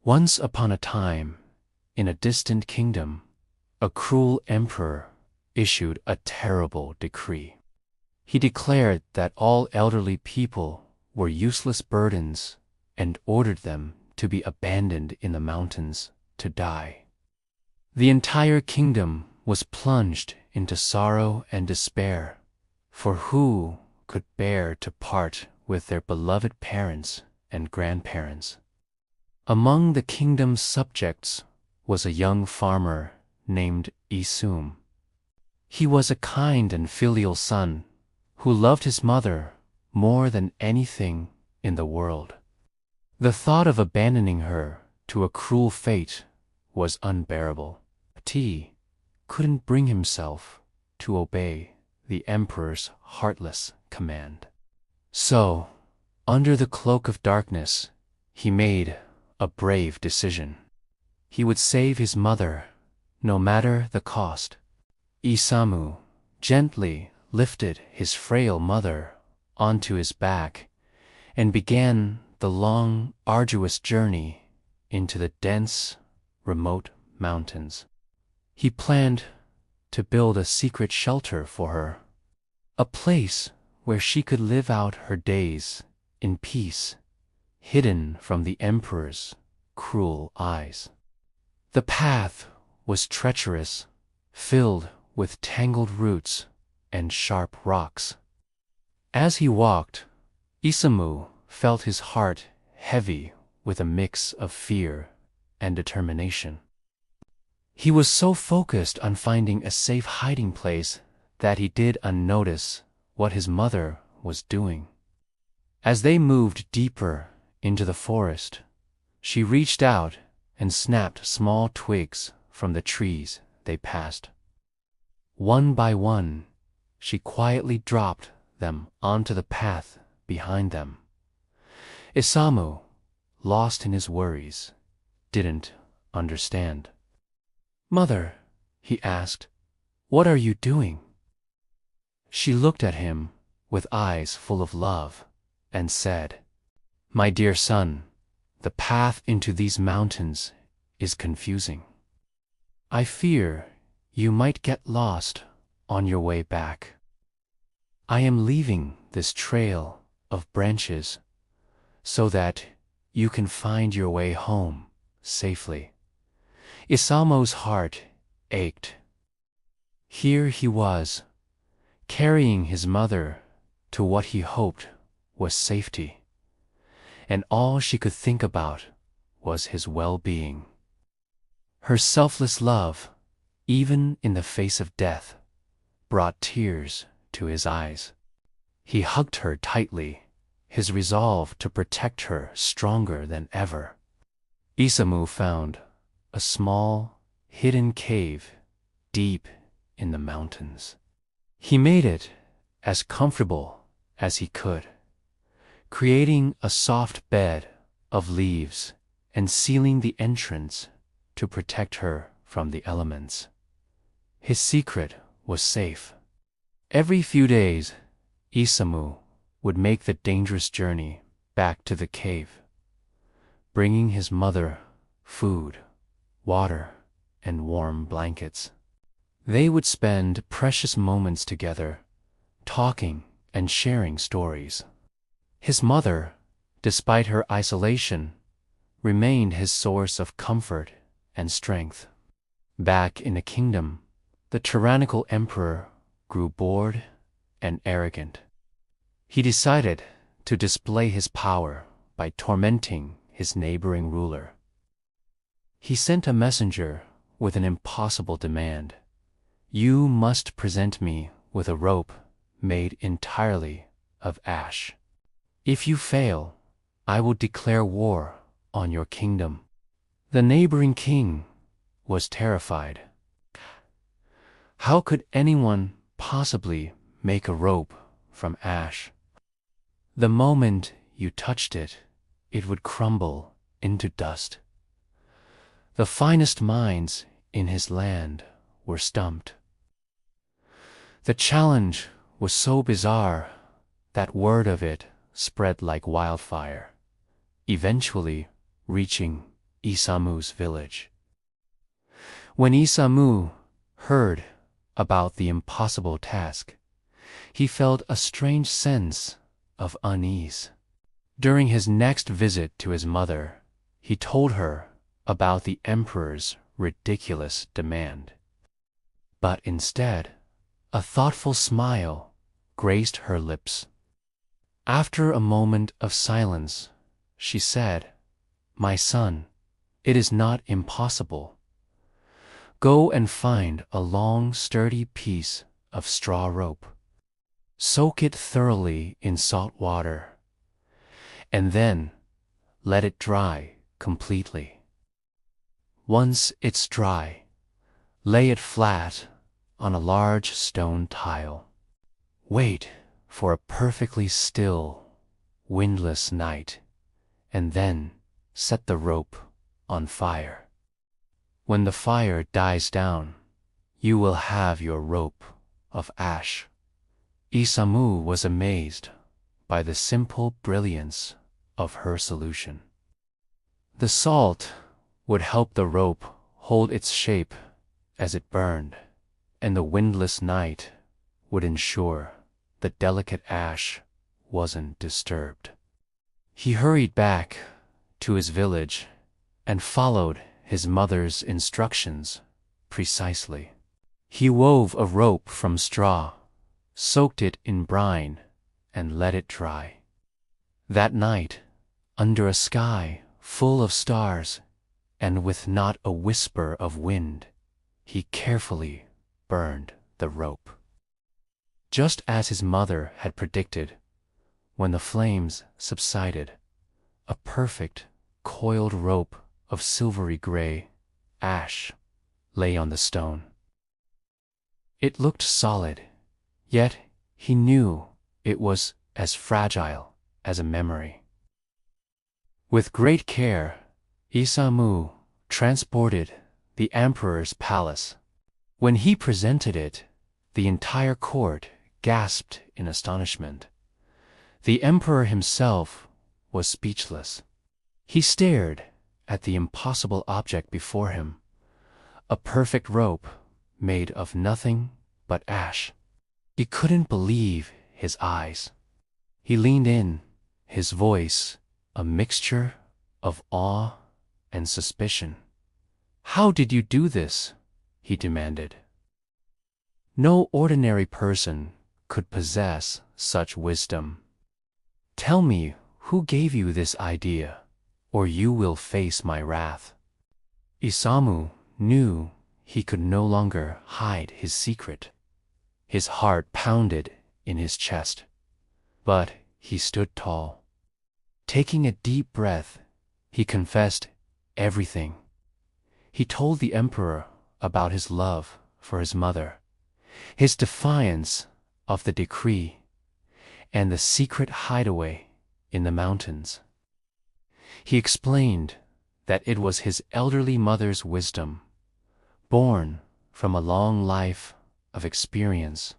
Once upon a time, in a distant kingdom, a cruel emperor issued a terrible decree. He declared that all elderly people were useless burdens and ordered them to be abandoned in the mountains to die. The entire kingdom was plunged into sorrow and despair, for who could bear to part with their beloved parents and grandparents? Among the kingdom's subjects was a young farmer named Isum. He was a kind and filial son who loved his mother more than anything in the world. The thought of abandoning her to a cruel fate was unbearable. He couldn't bring himself to obey the emperor's heartless command. So, under the cloak of darkness, he made a brave decision. He would save his mother, no matter the cost. Isamu gently lifted his frail mother onto his back and began the long, arduous journey into the dense, remote mountains. He planned to build a secret shelter for her, a place where she could live out her days in peace, hidden from the emperor's cruel eyes. The path was treacherous, filled with tangled roots and sharp rocks. As he walked, Isamu felt his heart heavy with a mix of fear and determination. He was so focused on finding a safe hiding place that he did unnotice what his mother was doing. As they moved deeper into the forest, she reached out and snapped small twigs from the trees they passed. One by one, she quietly dropped them onto the path behind them. Isamu, lost in his worries, didn't understand. "Mother," he asked, "what are you doing?" She looked at him with eyes full of love and said, "My dear son, the path into these mountains is confusing. I fear you might get lost on your way back. I am leaving this trail of branches so that you can find your way home safely." Isamu's heart ached. Here he was, carrying his mother to what he hoped was safety, and all she could think about was his well-being. Her selfless love, even in the face of death, brought tears to his eyes. He hugged her tightly, his resolve to protect her stronger than ever. Isamu found a small, hidden cave deep in the mountains. He made it as comfortable as he could, creating a soft bed of leaves and sealing the entrance to protect her from the elements. His secret was safe. Every few days, Isamu would make the dangerous journey back to the cave, bringing his mother food, water, and warm blankets. They would spend precious moments together, talking and sharing stories. His mother, despite her isolation, remained his source of comfort and strength. Back in the kingdom, the tyrannical emperor grew bored and arrogant. He decided to display his power by tormenting his neighboring ruler. He sent a messenger with an impossible demand. "You must present me with a rope made entirely of ash. If you fail, I will declare war on your kingdom." The neighboring king was terrified. How could anyone possibly make a rope from ash? The moment you touched it, it would crumble into dust. The finest minds in his land were stumped. The challenge was so bizarre that word of it spread like wildfire, eventually reaching Isamu's village. When Isamu heard about the impossible task, he felt a strange sense of unease. During his next visit to his mother, he told her about the emperor's ridiculous demand. But instead, a thoughtful smile graced her lips. After a moment of silence, she said, "My son, it is not impossible. Go and find a long, sturdy piece of straw rope. Soak it thoroughly in salt water, and then let it dry completely. Once it's dry, lay it flat on a large stone tile. Wait for a perfectly still, windless night, and then set the rope on fire. When the fire dies down, you will have your rope of ash." Isamu was amazed by the simple brilliance of her solution. The salt would help the rope hold its shape as it burned, and the windless night would ensure the delicate ash wasn't disturbed. He hurried back to his village and followed his mother's instructions precisely. He wove a rope from straw, soaked it in brine, and let it dry. That night, under a sky full of stars and with not a whisper of wind, he carefully burned the rope. Just as his mother had predicted, when the flames subsided, a perfect coiled rope of silvery gray ash lay on the stone. It looked solid, yet he knew it was as fragile as a memory. With great care, Isamu transported the emperor's palace. When he presented it, the entire court gasped in astonishment. The emperor himself was speechless. He stared at the impossible object before him, a perfect rope made of nothing but ash. He couldn't believe his eyes. He leaned in, his voice a mixture of awe and suspicion. "How did you do this?" he demanded. "No ordinary person could possess such wisdom. Tell me who gave you this idea, or you will face my wrath." Isamu knew he could no longer hide his secret. His heart pounded in his chest, but he stood tall. Taking a deep breath, he confessed everything. He told the emperor about his love for his mother, his defiance of the decree, and the secret hideaway in the mountains. He explained that it was his elderly mother's wisdom, born from a long life of experience,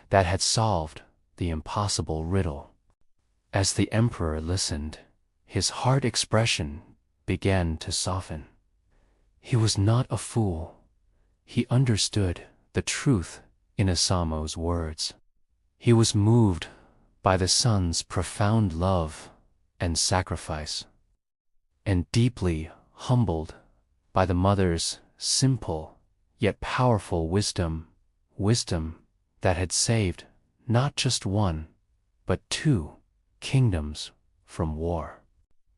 that had solved the impossible riddle. As the emperor listened, his heart expression began to soften. He was not a fool. He understood the truth in Isamu's words. He was moved by the son's profound love and sacrifice, and deeply humbled by the mother's simple yet powerful wisdom that had saved not just one, but 2 kingdoms from war.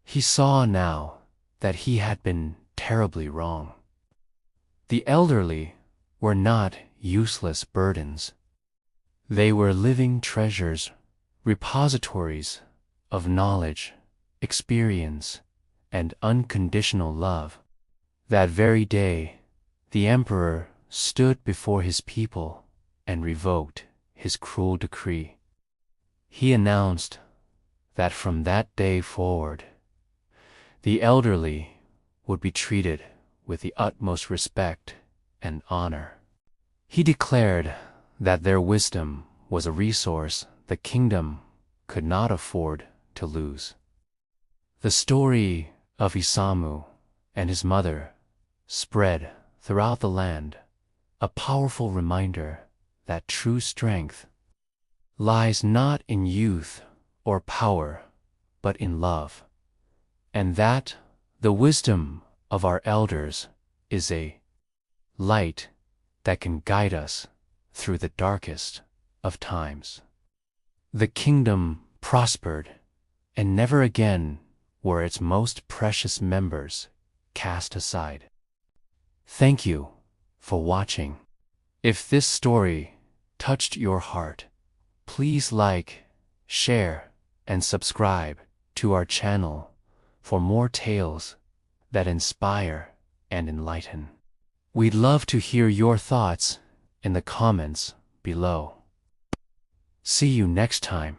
He saw now that he had been terribly wrong. The elderly were not useless burdens. They were living treasures, repositories of knowledge, experience, and unconditional love. That very day, the emperor stood before his people and revoked his cruel decree. He announced that from that day forward, the elderly would be treated with the utmost respect and honor. He declared that their wisdom was a resource the kingdom could not afford to lose. The story of Isamu and his mother spread throughout the land, a powerful reminder that true strength lies not in youth or power, but in love, and that the wisdom of our elders is a light that can guide us through the darkest of times. The kingdom prospered, and never again were its most precious members cast aside. Thank you for watching. If this story touched your heart, please like, share, and subscribe to our channel for more tales that inspire and enlighten. We'd love to hear your thoughts in the comments below. See you next time.